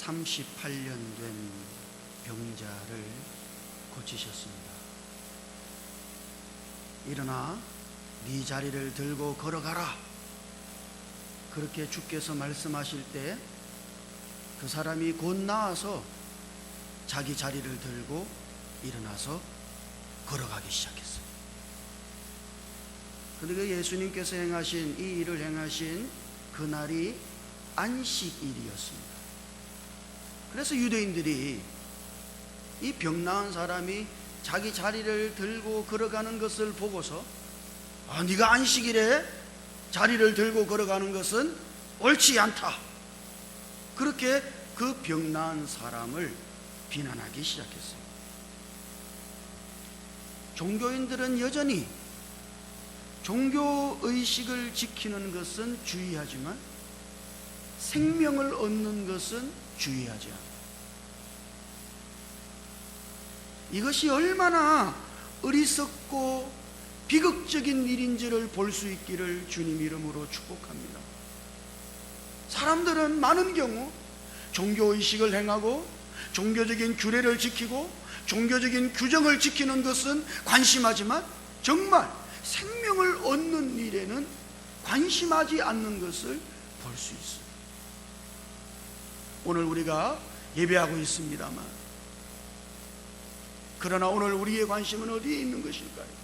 38년 된 병자를 고치셨습니다. 일어나 네 자리를 들고 걸어가라, 그렇게 주께서 말씀하실 때 그 사람이 곧 나와서 자기 자리를 들고 일어나서 걸어가기 시작했어요. 그런데 예수님께서 행하신 이 일을 행하신 그날이 안식일이었습니다. 그래서 유대인들이 이 병 나은 사람이 자기 자리를 들고 걸어가는 것을 보고서 네가 안식일에 자리를 들고 걸어가는 것은 옳지 않다, 그렇게 그 병 나은 사람을 비난하기 시작했어요. 종교인들은 여전히 종교의식을 지키는 것은 주의하지만 생명을 얻는 것은 주의하지 않아요. 이것이 얼마나 어리석고 비극적인 일인지를 볼 수 있기를 주님 이름으로 축복합니다. 사람들은 많은 경우 종교의식을 행하고 종교적인 규례를 지키고 종교적인 규정을 지키는 것은 관심하지만 정말 생명을 얻는 일에는 관심하지 않는 것을 볼 수 있어요. 오늘 우리가 예배하고 있습니다만, 그러나 오늘 우리의 관심은 어디에 있는 것일까요?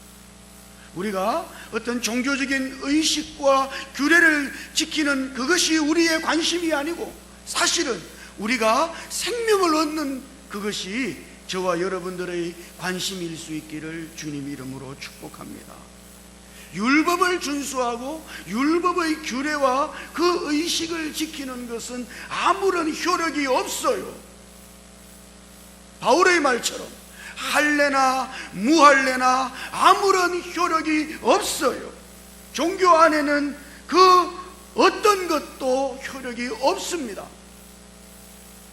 우리가 어떤 종교적인 의식과 규례를 지키는 그것이 우리의 관심이 아니고 사실은 우리가 생명을 얻는 그것이 저와 여러분들의 관심일 수 있기를 주님 이름으로 축복합니다. 율법을 준수하고 율법의 규례와 그 의식을 지키는 것은 아무런 효력이 없어요. 바울의 말처럼 할례나 무할례나 아무런 효력이 없어요. 종교 안에는 그 어떤 것도 효력이 없습니다.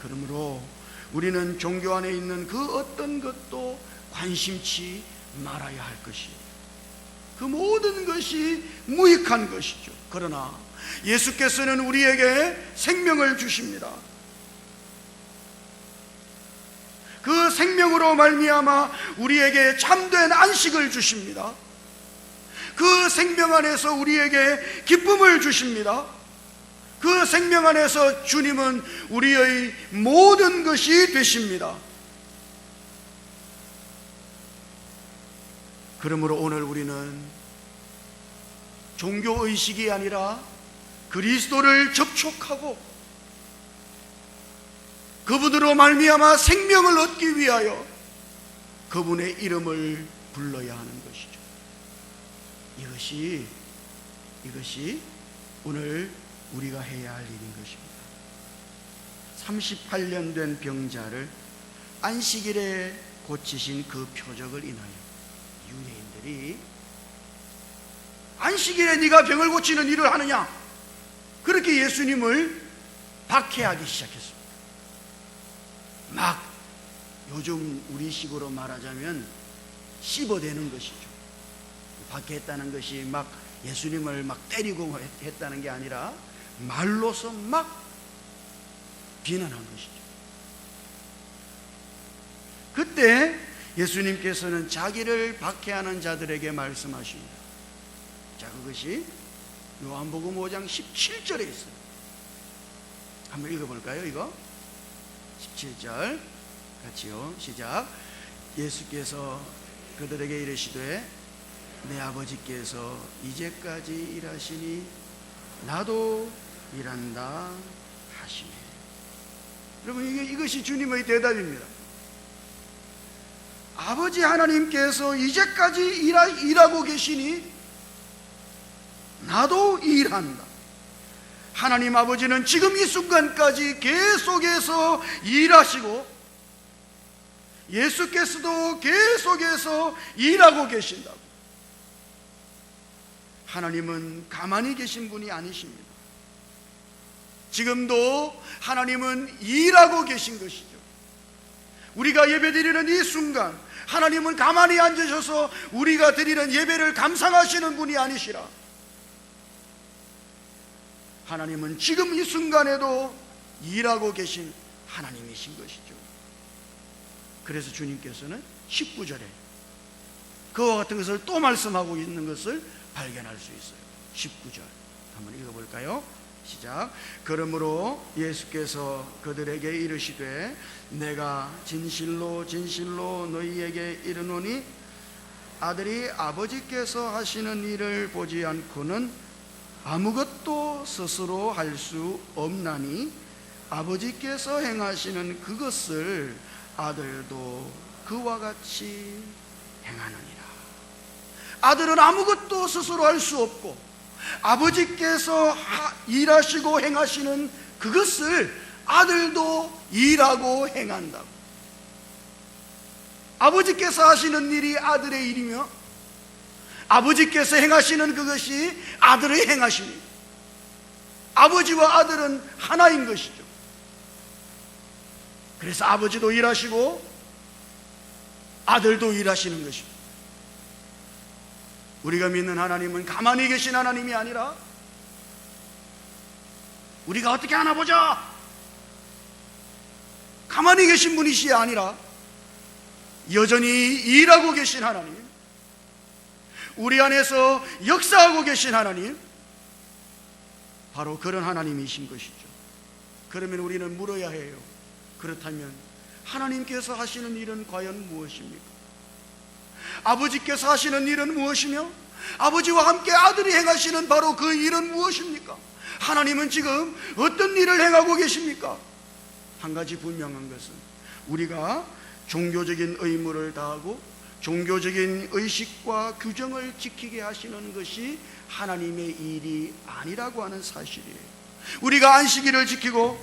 그러므로 우리는 종교 안에 있는 그 어떤 것도 관심치 말아야 할 것이에요. 그 모든 것이 무익한 것이죠. 그러나 예수께서는 우리에게 생명을 주십니다. 그 생명으로 말미암아 우리에게 참된 안식을 주십니다. 그 생명 안에서 우리에게 기쁨을 주십니다. 그 생명 안에서 주님은 우리의 모든 것이 되십니다. 그러므로 오늘 우리는 종교의식이 아니라 그리스도를 접촉하고 그분으로 말미암아 생명을 얻기 위하여 그분의 이름을 불러야 하는 것이죠. 이것이 오늘 우리가 해야 할 일인 것입니다. 38년 된 병자를 안식일에 고치신 그 표적을 인하여 유대인들이 안식일에 네가 병을 고치는 일을 하느냐, 그렇게 예수님을 박해하기 시작했습니다. 막 요즘 우리식으로 말하자면 씹어대는 것이죠. 박해했다는 것이 막 예수님을 막 때리고 했다는 게 아니라 말로서 막 비난한 것이죠. 그때 예수님께서는 자기를 박해하는 자들에게 말씀하십니다. 자, 그것이 요한복음 5장 17절에 있어요. 한번 읽어볼까요? 이거 17절 같이요. 시작. 예수께서 그들에게 이르시되 내 아버지께서 이제까지 일하시니 나도 일한다 하시네. 여러분, 이것이 주님의 대답입니다. 아버지 하나님께서 이제까지 일하고 계시니 나도 일한다. 하나님 아버지는 지금 이 순간까지 계속해서 일하시고 예수께서도 계속해서 일하고 계신다고. 하나님은 가만히 계신 분이 아니십니다. 지금도 하나님은 일하고 계신 것이죠. 우리가 예배드리는 이 순간 하나님은 가만히 앉으셔서 우리가 드리는 예배를 감상하시는 분이 아니시라. 하나님은 지금 이 순간에도 일하고 계신 하나님이신 것이죠. 그래서 주님께서는 19절에 그와 같은 것을 또 말씀하고 있는 것을 발견할 수 있어요. 19절 한번 읽어볼까요? 시작. 그러므로 예수께서 그들에게 이르시되 내가 진실로 진실로 너희에게 이르노니 아들이 아버지께서 하시는 일을 보지 않고는 아무것도 스스로 할 수 없나니 아버지께서 행하시는 그것을 아들도 그와 같이 행하느니라. 아들은 아무것도 스스로 할 수 없고 아버지께서 일하시고 행하시는 그것을 아들도 일하고 행한다고. 아버지께서 하시는 일이 아들의 일이며 아버지께서 행하시는 그것이 아들의 행하심이에요. 아버지와 아들은 하나인 것이죠. 그래서 아버지도 일하시고 아들도 일하시는 것입니다. 우리가 믿는 하나님은 가만히 계신 하나님이 아니라 우리가 어떻게 하나 보자 가만히 계신 분이시 아니라 여전히 일하고 계신 하나님, 우리 안에서 역사하고 계신 하나님, 바로 그런 하나님이신 것이죠. 그러면 우리는 물어야 해요. 그렇다면 하나님께서 하시는 일은 과연 무엇입니까? 아버지께서 하시는 일은 무엇이며 아버지와 함께 아들이 행하시는 바로 그 일은 무엇입니까? 하나님은 지금 어떤 일을 행하고 계십니까? 한 가지 분명한 것은 우리가 종교적인 의무를 다하고 종교적인 의식과 규정을 지키게 하시는 것이 하나님의 일이 아니라고 하는 사실이에요. 우리가 안식일을 지키고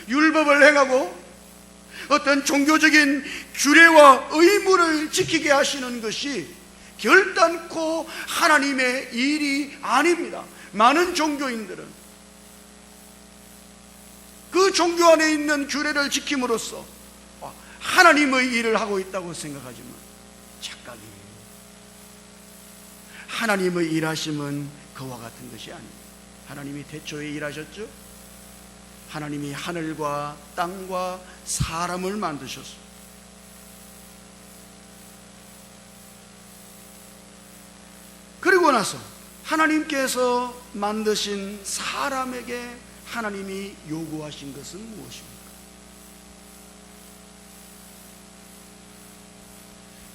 율법을 행하고 어떤 종교적인 규례와 의무를 지키게 하시는 것이 결단코 하나님의 일이 아닙니다. 많은 종교인들은 그 종교 안에 있는 규례를 지킴으로써 하나님의 일을 하고 있다고 생각하지만 착각이에요. 하나님의 일하심은 그와 같은 것이 아닙니다. 하나님이 태초에 일하셨죠? 하나님이 하늘과 땅과 사람을 만드셨어요. 그리고 나서 하나님께서 만드신 사람에게 하나님이 요구하신 것은 무엇입니까?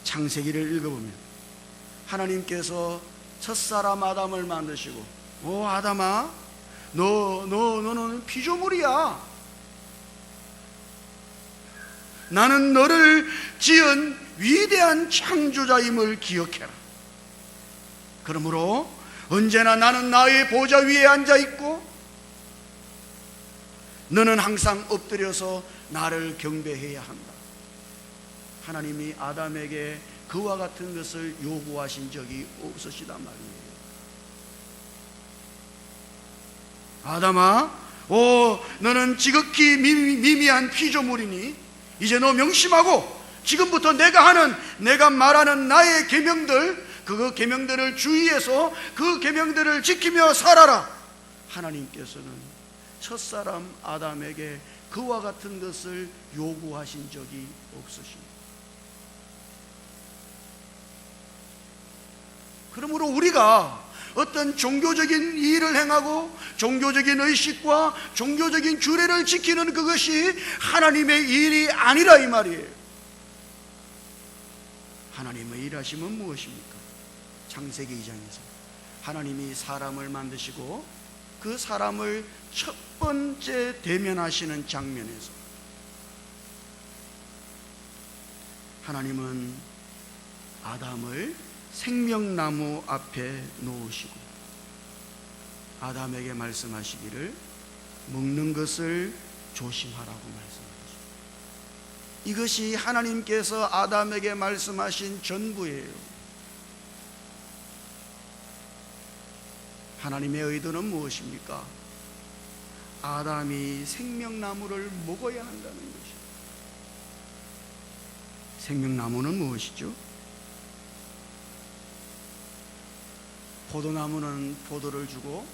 창세기를 읽어보면 하나님께서 첫사람 아담을 만드시고 아담아 너는 피조물이야. 나는 너를 지은 위대한 창조자임을 기억해라. 그러므로 언제나 나는 나의 보좌 위에 앉아있고 너는 항상 엎드려서 나를 경배해야 한다. 하나님이 아담에게 그와 같은 것을 요구하신 적이 없으시단 말이에요. 아담아, 너는 지극히 미미한 피조물이니 이제 너 명심하고 지금부터 내가 말하는 나의 계명들, 그 계명들을 주의해서 그 계명들을 지키며 살아라. 하나님께서는 첫사람 아담에게 그와 같은 것을 요구하신 적이 없으십니다. 그러므로 우리가 어떤 종교적인 일을 행하고 종교적인 의식과 종교적인 규례를 지키는 그것이 하나님의 일이 아니라 이 말이에요. 하나님의 일하심은 무엇입니까? 창세기 2장에서 하나님이 사람을 만드시고 그 사람을 첫 번째 대면하시는 장면에서 하나님은 아담을 생명나무 앞에 놓으시고 아담에게 말씀하시기를 먹는 것을 조심하라고 말씀하셨습니다. 이것이 하나님께서 아담에게 말씀하신 전부예요. 하나님의 의도는 무엇입니까? 아담이 생명나무를 먹어야 한다는 것이죠. 생명나무는 무엇이죠? 포도나무는 포도를 주고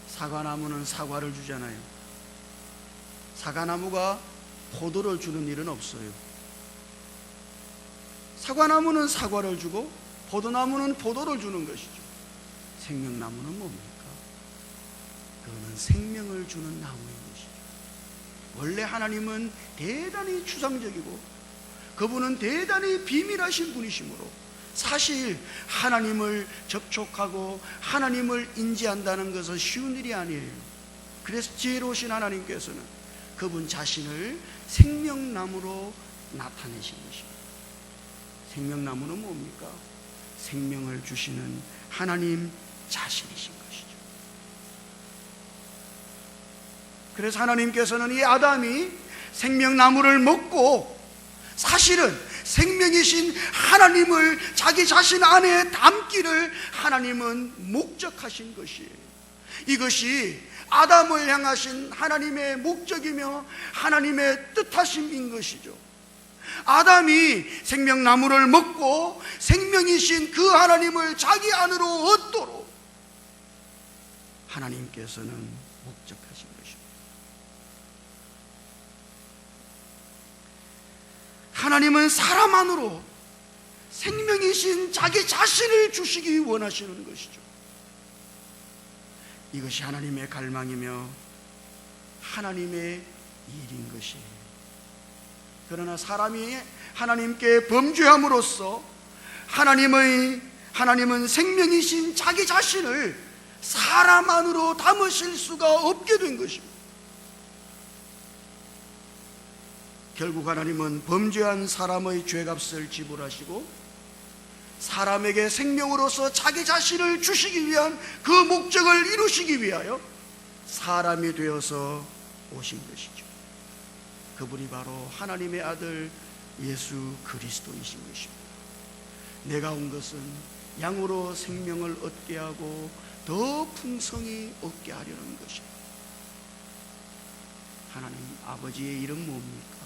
사과나무는 사과를 주잖아요. 사과나무가 포도를 주는 일은 없어요. 사과나무는 사과를 주고 포도나무는 포도를 주는 것이죠. 생명나무는 뭡니까? 그거는 생명을 주는 나무인 것이죠. 원래 하나님은 대단히 추상적이고 그분은 대단히 비밀하신 분이시므로 사실 하나님을 접촉하고 하나님을 인지한다는 것은 쉬운 일이 아니에요. 그래서 지혜로우신 하나님께서는 그분 자신을 생명나무로 나타내신 것입니다. 생명나무는 뭡니까? 생명을 주시는 하나님 자신이신 것이죠. 그래서 하나님께서는 이 아담이 생명나무를 먹고 사실은 생명이신 하나님을 자기 자신 안에 담기를 하나님은 목적하신 것이에요. 이것이 아담을 향하신 하나님의 목적이며 하나님의 뜻하심인 것이죠. 아담이 생명나무를 먹고 생명이신 그 하나님을 자기 안으로 얻도록 하나님께서는 목적하신 것입니다. 하나님은 사람 안으로 생명이신 자기 자신을 주시기 원하시는 것이죠. 이것이 하나님의 갈망이며 하나님의 일인 것이에요. 그러나 사람이 하나님께 범죄함으로써 하나님은 생명이신 자기 자신을 사람 안으로 담으실 수가 없게 된 것입니다. 결국 하나님은 범죄한 사람의 죄값을 지불하시고 사람에게 생명으로서 자기 자신을 주시기 위한 그 목적을 이루시기 위하여 사람이 되어서 오신 것이죠. 그분이 바로 하나님의 아들 예수 그리스도이신 것입니다. 내가 온 것은 양으로 생명을 얻게 하고 더 풍성히 얻게 하려는 것입니다. 하나님 아버지의 이름 뭡니까?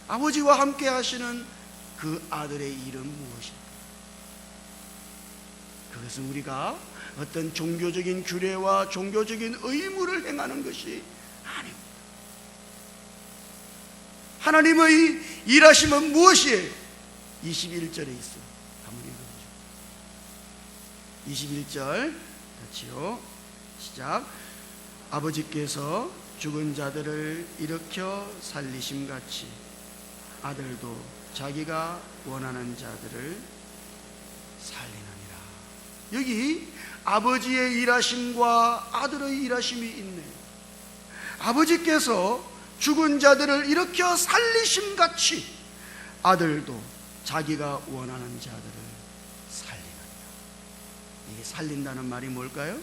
아버지와 함께 하시는 그 아들의 이름 무엇입니까? 그것은 우리가 어떤 종교적인 규례와 종교적인 의무를 행하는 것이 아닙니다. 하나님의 일하심은 무엇이에요? 21절에 있어요. 한번 읽어보죠. 21절 같이요. 시작. 아버지께서 죽은 자들을 일으켜 살리심같이 아들도 자기가 원하는 자들을 살리느니라. 여기 아버지의 일하심과 아들의 일하심이 있네요. 아버지께서 죽은 자들을 일으켜 살리심같이 아들도 자기가 원하는 자들을 살리느니라. 이게 살린다는 말이 뭘까요?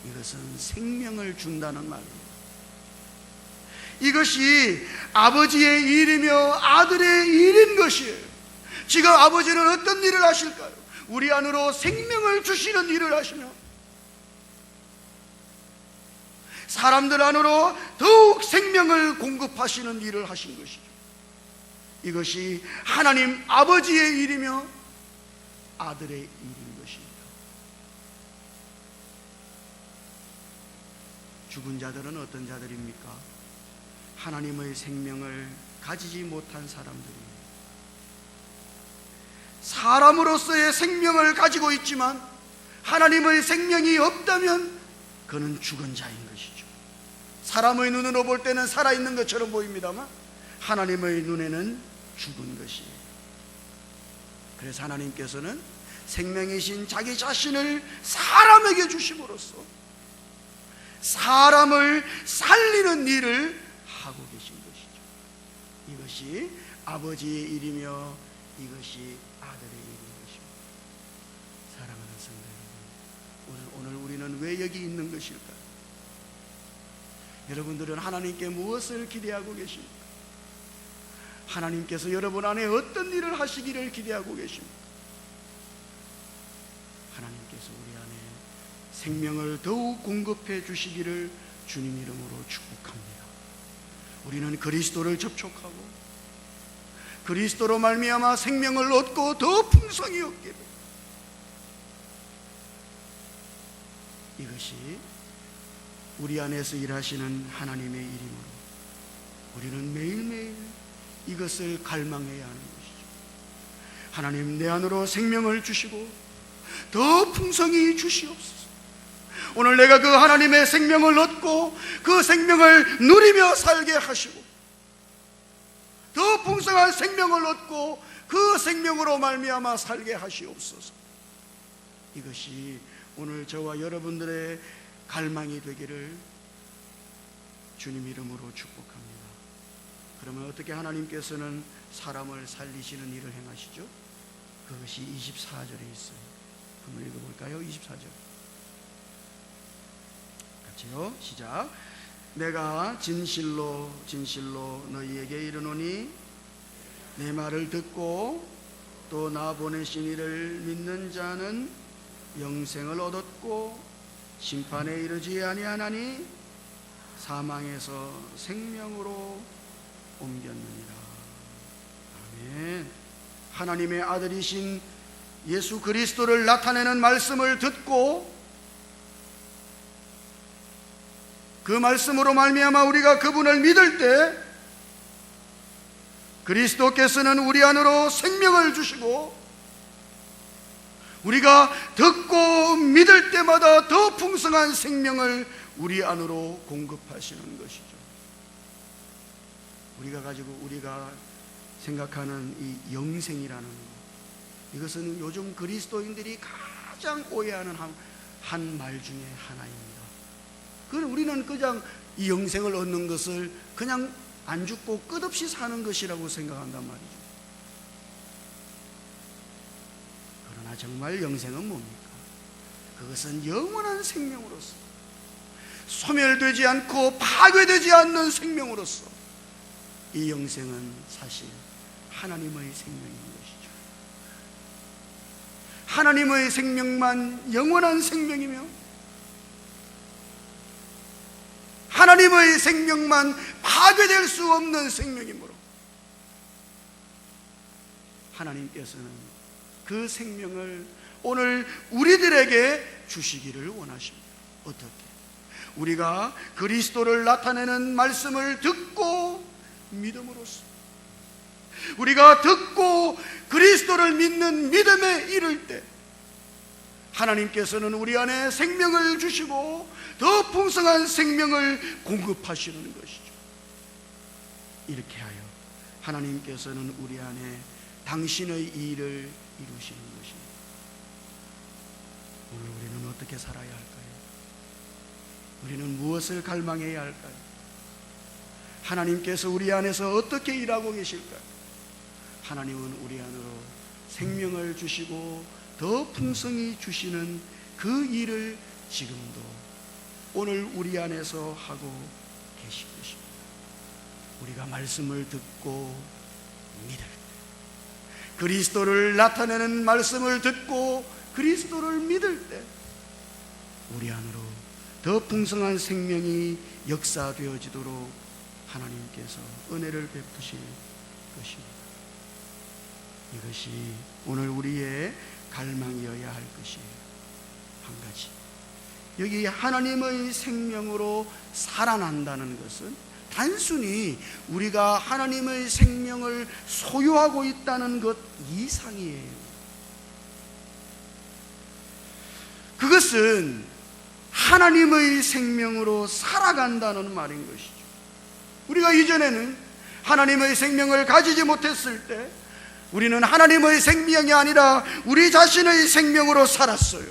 이것은 생명을 준다는 말이에요. 이것이 아버지의 일이며 아들의 일인 것이에요. 지금 아버지는 어떤 일을 하실까요? 우리 안으로 생명을 주시는 일을 하시며 사람들 안으로 더욱 생명을 공급하시는 일을 하신 것이죠. 이것이 하나님 아버지의 일이며 아들의 일인 것입니다. 죽은 자들은 어떤 자들입니까? 하나님의 생명을 가지지 못한 사람들입니다. 사람으로서의 생명을 가지고 있지만 하나님의 생명이 없다면 그는 죽은 자인 것이죠. 사람의 눈으로 볼 때는 살아있는 것처럼 보입니다만 하나님의 눈에는 죽은 것이에요. 그래서 하나님께서는 생명이신 자기 자신을 사람에게 주심으로써 사람을 살리는 일을 하고 계신 것이죠. 이것이 아버지의 일이며 이것이 아들의 일인 것입니다. 사랑하는 성도 여러분, 오늘 우리는 왜 여기 있는 것일까요? 여러분들은 하나님께 무엇을 기대하고 계십니까? 하나님께서 여러분 안에 어떤 일을 하시기를 기대하고 계십니까? 하나님께서 우리 안에 생명을 더욱 공급해 주시기를 주님 이름으로 축복합니다. 우리는 그리스도를 접촉하고 그리스도로 말미암아 생명을 얻고 더 풍성히 얻게 됩니다. 이것이 우리 안에서 일하시는 하나님의 일이므로 우리는 매일매일 이것을 갈망해야 하는 것이죠. 하나님, 내 안으로 생명을 주시고 더 풍성히 주시옵소서. 오늘 내가 그 하나님의 생명을 얻고 그 생명을 누리며 살게 하시고 더 풍성한 생명을 얻고 그 생명으로 말미암아 살게 하시옵소서. 이것이 오늘 저와 여러분들의 갈망이 되기를 주님 이름으로 축복합니다. 그러면 어떻게 하나님께서는 사람을 살리시는 일을 행하시죠? 그것이 24절에 있어요. 한번 읽어볼까요? 24절 같이요. 시작. 내가 진실로 진실로 너희에게 이르노니 내 말을 듣고 또 나 보내신 이를 믿는 자는 영생을 얻었고 심판에 이르지 아니하나니 사망에서 생명으로 옮겼느니라. 아멘. 하나님의 아들이신 예수 그리스도를 나타내는 말씀을 듣고 그 말씀으로 말미암아 우리가 그분을 믿을 때 그리스도께서는 우리 안으로 생명을 주시고 우리가 듣고 믿을 때마다 더 풍성한 생명을 우리 안으로 공급하시는 것이죠. 우리가 생각하는 이 영생이라는 것, 이것은 요즘 그리스도인들이 가장 오해하는 한 말 중에 하나입니다. 우리는 그냥 이 영생을 얻는 것을 그냥 안 죽고 끝없이 사는 것이라고 생각한단 말이죠. 그러나 정말 영생은 뭡니까? 그것은 영원한 생명으로서 소멸되지 않고 파괴되지 않는 생명으로서 이 영생은 사실 하나님의 생명인 것이죠. 하나님의 생명만 영원한 생명이며 하나님의 생명만 파괴될 수 없는 생명이므로 하나님께서는 그 생명을 오늘 우리들에게 주시기를 원하십니다. 어떻게? 우리가 그리스도를 나타내는 말씀을 듣고 믿음으로써, 우리가 듣고 그리스도를 믿는 믿음에 이를 때 하나님께서는 우리 안에 생명을 주시고 더 풍성한 생명을 공급하시는 것이죠. 이렇게 하여 하나님께서는 우리 안에 당신의 일을 이루시는 것입니다. 오늘 우리는 어떻게 살아야 할까요? 우리는 무엇을 갈망해야 할까요? 하나님께서 우리 안에서 어떻게 일하고 계실까요? 하나님은 우리 안으로 생명을 주시고 더 풍성히 주시는 그 일을 지금도 오늘 우리 안에서 하고 계신 것입니다. 우리가 말씀을 듣고 믿을 때, 그리스도를 나타내는 말씀을 듣고 그리스도를 믿을 때 우리 안으로 더 풍성한 생명이 역사되어지도록 하나님께서 은혜를 베푸실 것입니다. 이것이 오늘 우리의 갈망이어야 할 것이에요. 한 가지, 여기 하나님의 생명으로 살아난다는 것은 단순히 우리가 하나님의 생명을 소유하고 있다는 것 이상이에요. 그것은 하나님의 생명으로 살아간다는 말인 것이죠. 우리가 이전에는 하나님의 생명을 가지지 못했을 때 우리는 하나님의 생명이 아니라 우리 자신의 생명으로 살았어요.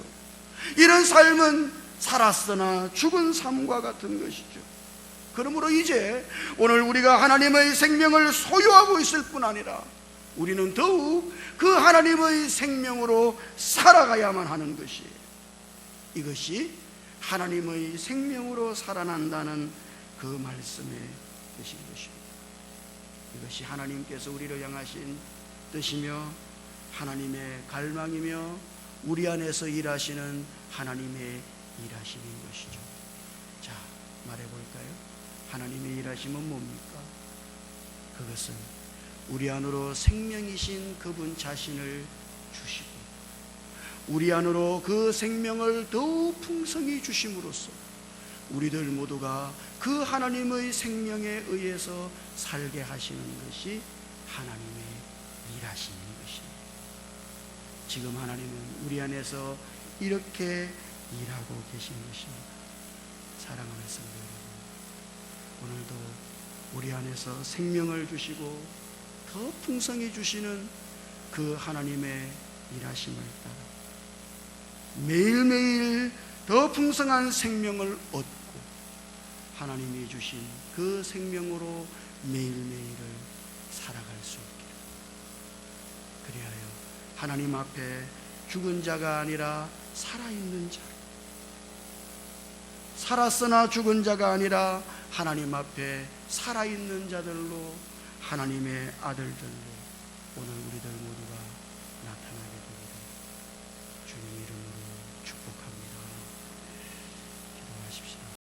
이런 삶은 살았으나 죽은 삶과 같은 것이죠. 그러므로 이제 오늘 우리가 하나님의 생명을 소유하고 있을 뿐 아니라 우리는 더욱 그 하나님의 생명으로 살아가야만 하는 것이에요. 이것이 하나님의 생명으로 살아난다는 그 말씀의 뜻인 것입니다. 이것이 하나님께서 우리를 향하신 뜻이며 하나님의 갈망이며 우리 안에서 일하시는 하나님의 일하심인 것이죠. 자, 말해볼까요? 하나님의 일하심은 뭡니까? 그것은 우리 안으로 생명이신 그분 자신을 주시고 우리 안으로 그 생명을 더욱 풍성히 주심으로써 우리들 모두가 그 하나님의 생명에 의해서 살게 하시는 것이 하나님의 일하시는 것입니다. 지금 하나님은 우리 안에서 이렇게 일하고 계신 것입니다. 사랑하는 성도 여러분, 오늘도 우리 안에서 생명을 주시고 더 풍성히 주시는 그 하나님의 일하심을 따라 매일매일 더 풍성한 생명을 얻고 하나님이 주신 그 생명으로 매일매일을 살아갈 수 있기를, 그리하여 하나님 앞에 죽은 자가 아니라 살아있는 자, 살았으나 죽은 자가 아니라 하나님 앞에 살아있는 자들로, 하나님의 아들들로 오늘 우리들 모두가